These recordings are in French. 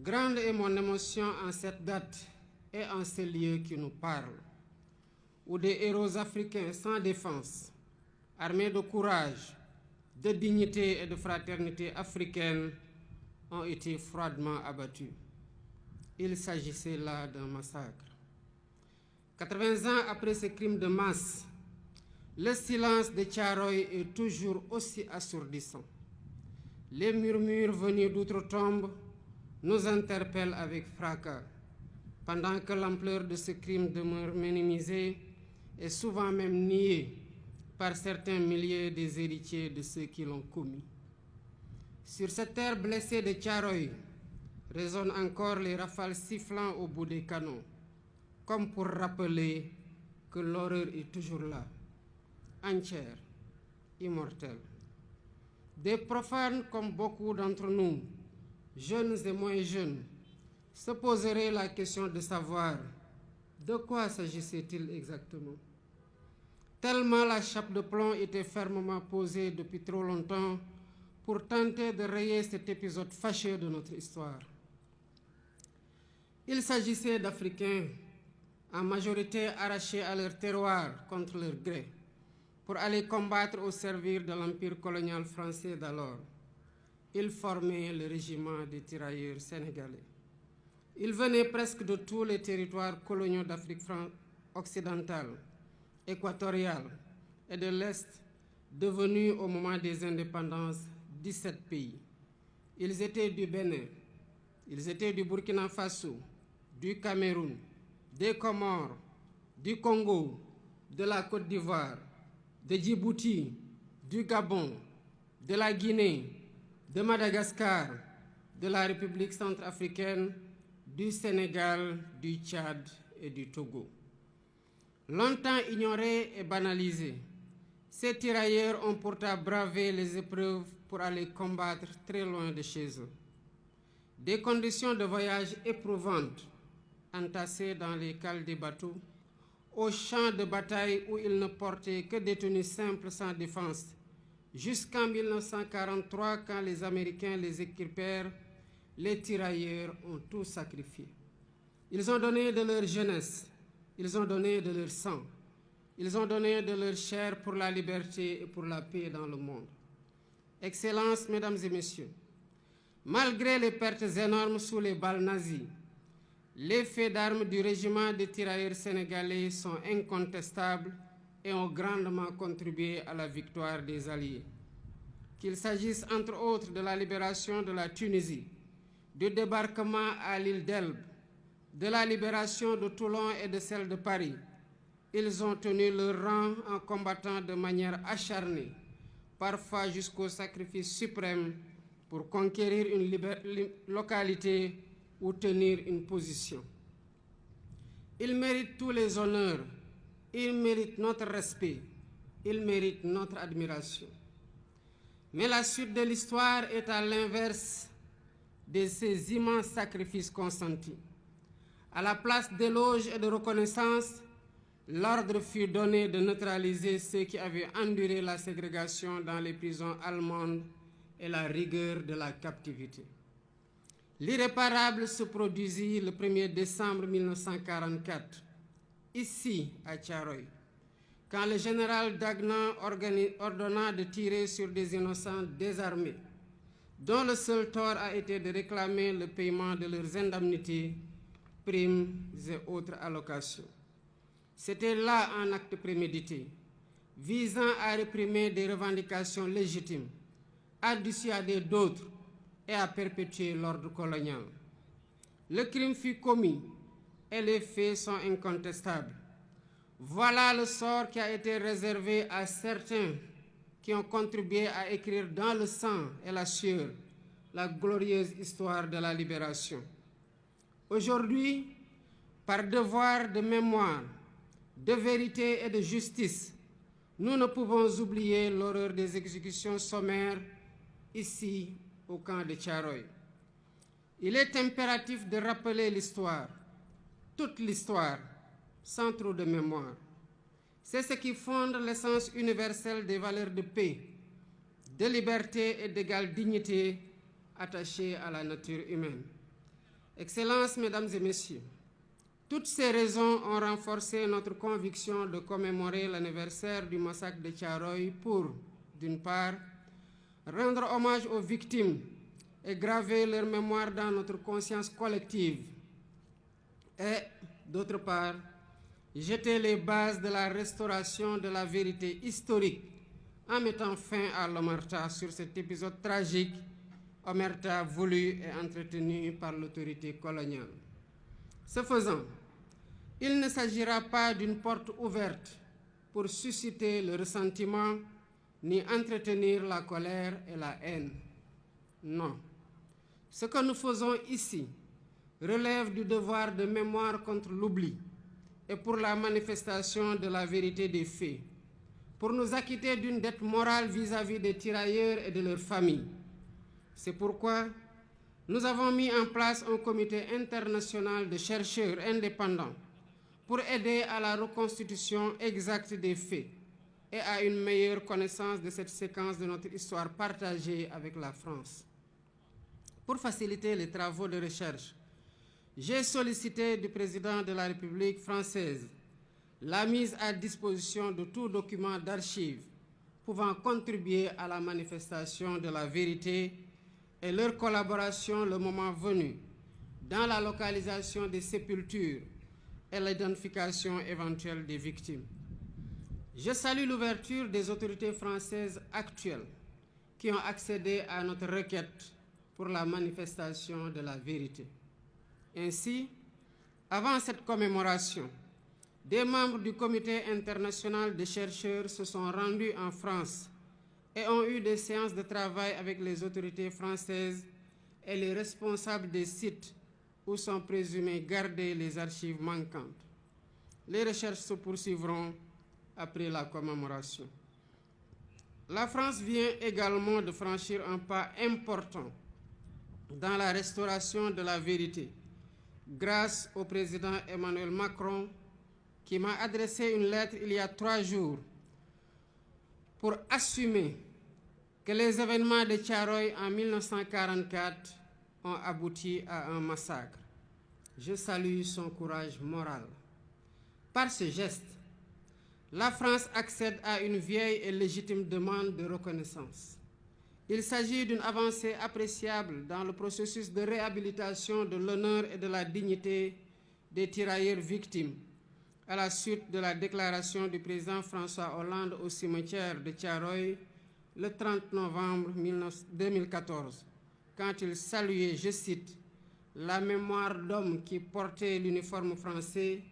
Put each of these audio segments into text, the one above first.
Grande est mon émotion en cette date et en ces lieux qui nous parlent, où des héros africains sans défense, armés de courage, de dignité et de fraternité africaine, ont été froidement abattus. Il s'agissait là d'un massacre. 80 ans après ce crime de masse, le silence de Thiaroye est toujours aussi assourdissant. Les murmures venus d'outre-tombe nous interpellent avec fracas, pendant que l'ampleur de ce crime demeure minimisée et souvent même niée par certains milliers des héritiers de ceux qui l'ont commis. Sur cette terre blessée de Thiaroye résonnent encore les rafales sifflant au bout des canons, comme pour rappeler que l'horreur est toujours là, entière, immortelle. Des profanes comme beaucoup d'entre nous, jeunes et moins jeunes, se poseraient la question de savoir de quoi s'agissait-il exactement. Tellement la chape de plomb était fermement posée depuis trop longtemps pour tenter de rayer cet épisode fâcheux de notre histoire. Il s'agissait d'Africains, en majorité arrachés à leur terroir contre leur gré, pour aller combattre au service de l'empire colonial français d'alors. Ils formaient le régiment des tirailleurs sénégalais. Ils venaient presque de tous les territoires coloniaux d'Afrique occidentale, équatoriale et de l'Est, devenus au moment des indépendances 17 pays. Ils étaient du Bénin, ils étaient du Burkina Faso, du Cameroun, des Comores, du Congo, de la Côte d'Ivoire, de Djibouti, du Gabon, de la Guinée, de Madagascar, de la République centrafricaine, du Sénégal, du Tchad et du Togo. Longtemps ignorés et banalisés, ces tirailleurs ont pourtant bravé les épreuves pour aller combattre très loin de chez eux. Des conditions de voyage éprouvantes, entassés dans les cales des bateaux, aux champs de bataille où ils ne portaient que des tenues simples sans défense, jusqu'en 1943, quand les Américains les équipèrent, les tirailleurs ont tout sacrifié. Ils ont donné de leur jeunesse, ils ont donné de leur sang, ils ont donné de leur chair pour la liberté et pour la paix dans le monde. Excellences, Mesdames et Messieurs, malgré les pertes énormes sous les balles nazies, les faits d'armes du régiment des tirailleurs sénégalais sont incontestables et ont grandement contribué à la victoire des Alliés. Qu'il s'agisse entre autres de la libération de la Tunisie, du débarquement à l'île d'Elbe, de la libération de Toulon et de celle de Paris, ils ont tenu leur rang en combattant de manière acharnée, parfois jusqu'au sacrifice suprême, pour conquérir une localité ou tenir une position. Ils méritent tous les honneurs, ils méritent notre respect, ils méritent notre admiration. Mais la suite de l'histoire est à l'inverse de ces immenses sacrifices consentis. À la place d'éloges et de reconnaissance, l'ordre fut donné de neutraliser ceux qui avaient enduré la ségrégation dans les prisons allemandes et la rigueur de la captivité. L'irréparable se produisit le 1er décembre 1944, ici à Thiaroye, quand le général Dagnan ordonna de tirer sur des innocents désarmés, dont le seul tort a été de réclamer le paiement de leurs indemnités, primes et autres allocations. C'était là un acte prémédité, visant à réprimer des revendications légitimes, à dissuader d'autres et à perpétuer l'ordre colonial. Le crime fut commis et les faits sont incontestables. Voilà le sort qui a été réservé à certains qui ont contribué à écrire dans le sang et la sueur la glorieuse histoire de la libération. Aujourd'hui, par devoir de mémoire, de vérité et de justice, nous ne pouvons oublier l'horreur des exécutions sommaires ici au camp de Thiaroye. Il est impératif de rappeler l'histoire, toute l'histoire, sans trop de mémoire. C'est ce qui fonde l'essence universelle des valeurs de paix, de liberté et d'égale dignité attachées à la nature humaine. Excellences, Mesdames et Messieurs, toutes ces raisons ont renforcé notre conviction de commémorer l'anniversaire du massacre de Thiaroye pour, d'une part, rendre hommage aux victimes et graver leur mémoire dans notre conscience collective, et, d'autre part, jeter les bases de la restauration de la vérité historique en mettant fin à l'omerta sur cet épisode tragique, omerta voulu et entretenu par l'autorité coloniale. Ce faisant, il ne s'agira pas d'une porte ouverte pour susciter le ressentiment ni entretenir la colère et la haine. Non. Ce que nous faisons ici relève du devoir de mémoire contre l'oubli et pour la manifestation de la vérité des faits, pour nous acquitter d'une dette morale vis-à-vis des tirailleurs et de leurs familles. C'est pourquoi nous avons mis en place un comité international de chercheurs indépendants pour aider à la reconstitution exacte des faits et à une meilleure connaissance de cette séquence de notre histoire partagée avec la France. Pour faciliter les travaux de recherche, j'ai sollicité du président de la République française la mise à disposition de tout document d'archives pouvant contribuer à la manifestation de la vérité et leur collaboration le moment venu dans la localisation des sépultures et l'identification éventuelle des victimes. Je salue l'ouverture des autorités françaises actuelles qui ont accédé à notre requête pour la manifestation de la vérité. Ainsi, avant cette commémoration, des membres du Comité international des chercheurs se sont rendus en France et ont eu des séances de travail avec les autorités françaises et les responsables des sites où sont présumées gardées les archives manquantes. Les recherches se poursuivront après la commémoration. La France vient également de franchir un pas important dans la restauration de la vérité, grâce au président Emmanuel Macron, qui m'a adressé une lettre il y a 3 jours pour assumer que les événements de Thiaroye en 1944 ont abouti à un massacre. Je salue son courage moral. Par ce geste, la France accède à une vieille et légitime demande de reconnaissance. Il s'agit d'une avancée appréciable dans le processus de réhabilitation de l'honneur et de la dignité des tirailleurs victimes, à la suite de la déclaration du président François Hollande au cimetière de Thiaroye le 30 novembre 2014, quand il saluait, je cite, « la mémoire d'hommes qui portaient l'uniforme français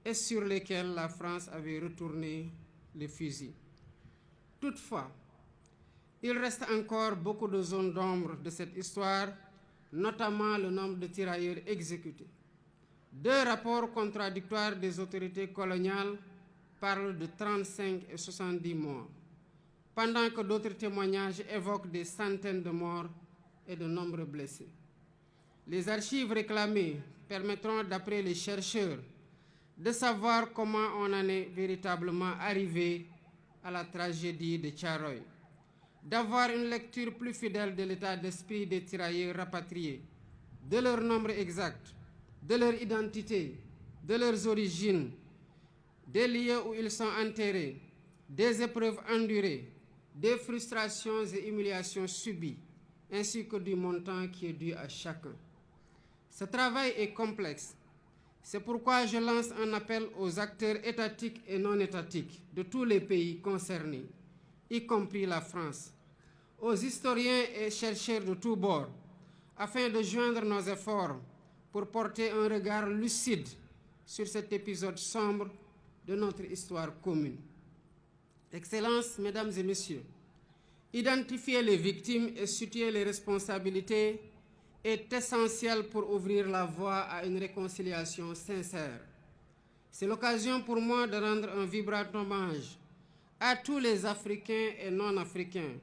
et sur lesquels la France avait retourné les fusils ». Toutefois, il reste encore beaucoup de zones d'ombre de cette histoire, notamment le nombre de tirailleurs exécutés. 2 rapports contradictoires des autorités coloniales parlent de 35 et 70 morts, pendant que d'autres témoignages évoquent des centaines de morts et de nombreux blessés. Les archives réclamées permettront, d'après les chercheurs, de savoir comment on en est véritablement arrivé à la tragédie de Thiaroye, d'avoir une lecture plus fidèle de l'état d'esprit des tirailleurs rapatriés, de leur nombre exact, de leur identité, de leurs origines, des lieux où ils sont enterrés, des épreuves endurées, des frustrations et humiliations subies, ainsi que du montant qui est dû à chacun. Ce travail est complexe. C'est pourquoi je lance un appel aux acteurs étatiques et non étatiques de tous les pays concernés, y compris la France, aux historiens et chercheurs de tous bords, afin de joindre nos efforts pour porter un regard lucide sur cet épisode sombre de notre histoire commune. Excellences, Mesdames et Messieurs, identifier les victimes et situer les responsabilités est essentiel pour ouvrir la voie à une réconciliation sincère. C'est l'occasion pour moi de rendre un vibrant hommage à tous les Africains et non-Africains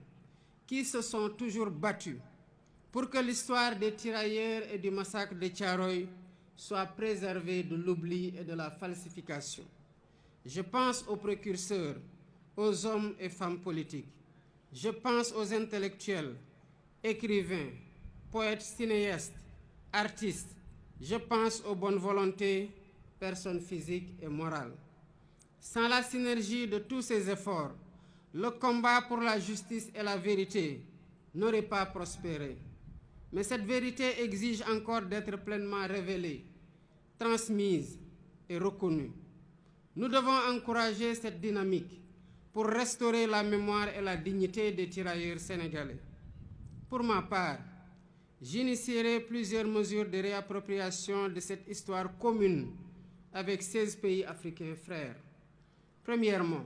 qui se sont toujours battus pour que l'histoire des tirailleurs et du massacre de Thiaroye soit préservée de l'oubli et de la falsification. Je pense aux précurseurs, aux hommes et femmes politiques. Je pense aux intellectuels, écrivains, poètes, cinéastes, artistes, Je pense aux bonnes volontés, personnes physiques et morales. Sans la synergie de tous ces efforts, le combat pour la justice et la vérité n'aurait pas prospéré. Mais cette vérité exige encore d'être pleinement révélée, transmise et reconnue. Nous devons encourager cette dynamique pour restaurer la mémoire et la dignité des tirailleurs sénégalais. Pour ma part, j'initierai plusieurs mesures de réappropriation de cette histoire commune avec 16 pays africains frères. Premièrement,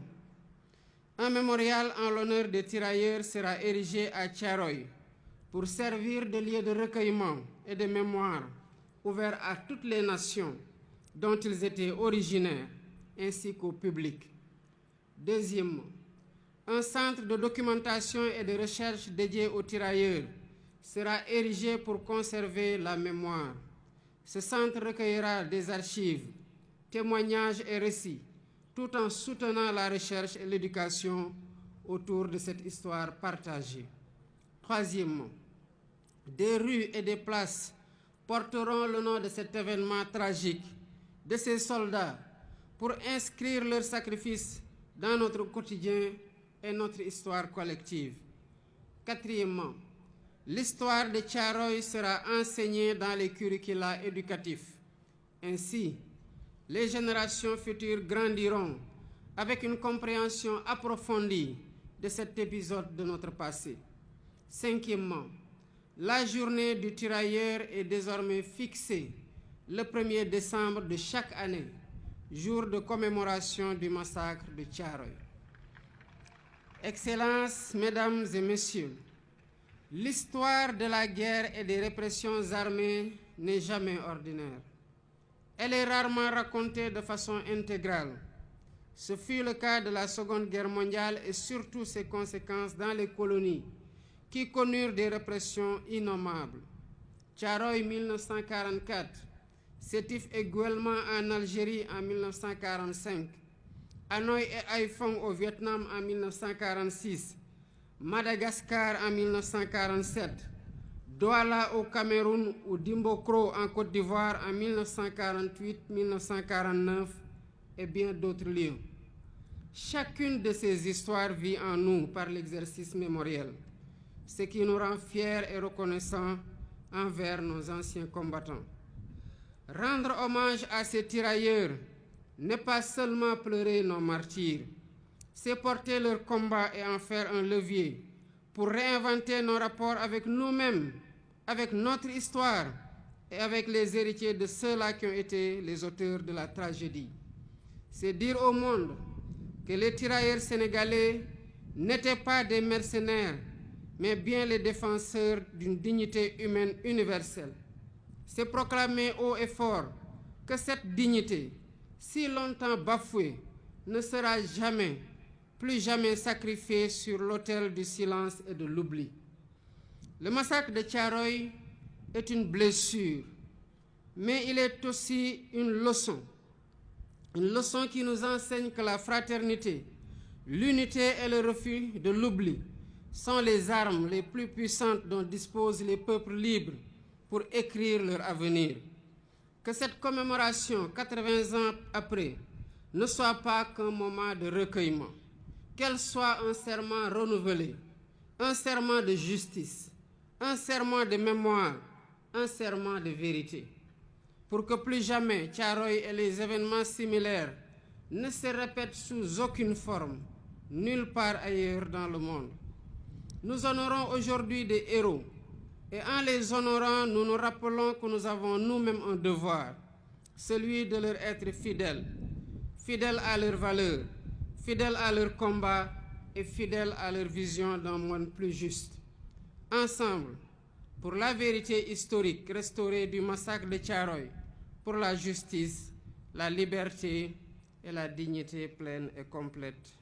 un mémorial en l'honneur des tirailleurs sera érigé à Thiaroye pour servir de lieu de recueillement et de mémoire ouvert à toutes les nations dont ils étaient originaires, ainsi qu'au public. Deuxièmement, un centre de documentation et de recherche dédié aux tirailleurs sera érigé pour conserver la mémoire. Ce centre recueillera des archives, témoignages et récits, tout en soutenant la recherche et l'éducation autour de cette histoire partagée. Troisièmement, des rues et des places porteront le nom de cet événement tragique, de ces soldats, pour inscrire leur sacrifice dans notre quotidien et notre histoire collective. Quatrièmement, l'histoire de Thiaroye sera enseignée dans les curricula éducatifs. Ainsi, les générations futures grandiront avec une compréhension approfondie de cet épisode de notre passé. Cinquièmement, la journée du tirailleur est désormais fixée le 1er décembre de chaque année, jour de commémoration du massacre de Thiaroye. Excellences, Mesdames et Messieurs, l'histoire de la guerre et des répressions armées n'est jamais ordinaire. Elle est rarement racontée de façon intégrale. Ce fut le cas de la Seconde Guerre mondiale et surtout ses conséquences dans les colonies qui connurent des répressions innommables. Thiaroye 1944, Sétif et Guelma en Algérie en 1945, Hanoï et Haiphong au Vietnam en 1946, Madagascar en 1947, Douala au Cameroun ou Dimbokro en Côte d'Ivoire en 1948-1949 et bien d'autres lieux. Chacune de ces histoires vit en nous par l'exercice mémoriel, ce qui nous rend fiers et reconnaissants envers nos anciens combattants. Rendre hommage à ces tirailleurs n'est pas seulement pleurer nos martyrs, c'est porter leur combat et en faire un levier pour réinventer nos rapports avec nous-mêmes, avec notre histoire et avec les héritiers de ceux-là qui ont été les auteurs de la tragédie. C'est dire au monde que les tirailleurs sénégalais n'étaient pas des mercenaires, mais bien les défenseurs d'une dignité humaine universelle. C'est proclamer haut et fort que cette dignité, si longtemps bafouée, ne sera jamais, plus jamais sacrifiée sur l'autel du silence et de l'oubli. Le massacre de Thiaroye est une blessure, mais il est aussi une leçon qui nous enseigne que la fraternité, l'unité et le refus de l'oubli sont les armes les plus puissantes dont disposent les peuples libres pour écrire leur avenir. Que cette commémoration, 80 ans après, ne soit pas qu'un moment de recueillement, qu'elle soit un serment renouvelé, un serment de justice, un serment de mémoire, un serment de vérité, pour que plus jamais Thiaroye et les événements similaires ne se répètent sous aucune forme, nulle part ailleurs dans le monde. Nous honorons aujourd'hui des héros, et en les honorant, nous nous rappelons que nous avons nous-mêmes un devoir, celui de leur être fidèles, fidèles à leurs valeurs, fidèles à leur combat et fidèles à leur vision d'un monde plus juste. Ensemble, pour la vérité historique restaurée du massacre de Thiaroye, pour la justice, la liberté et la dignité pleine et complète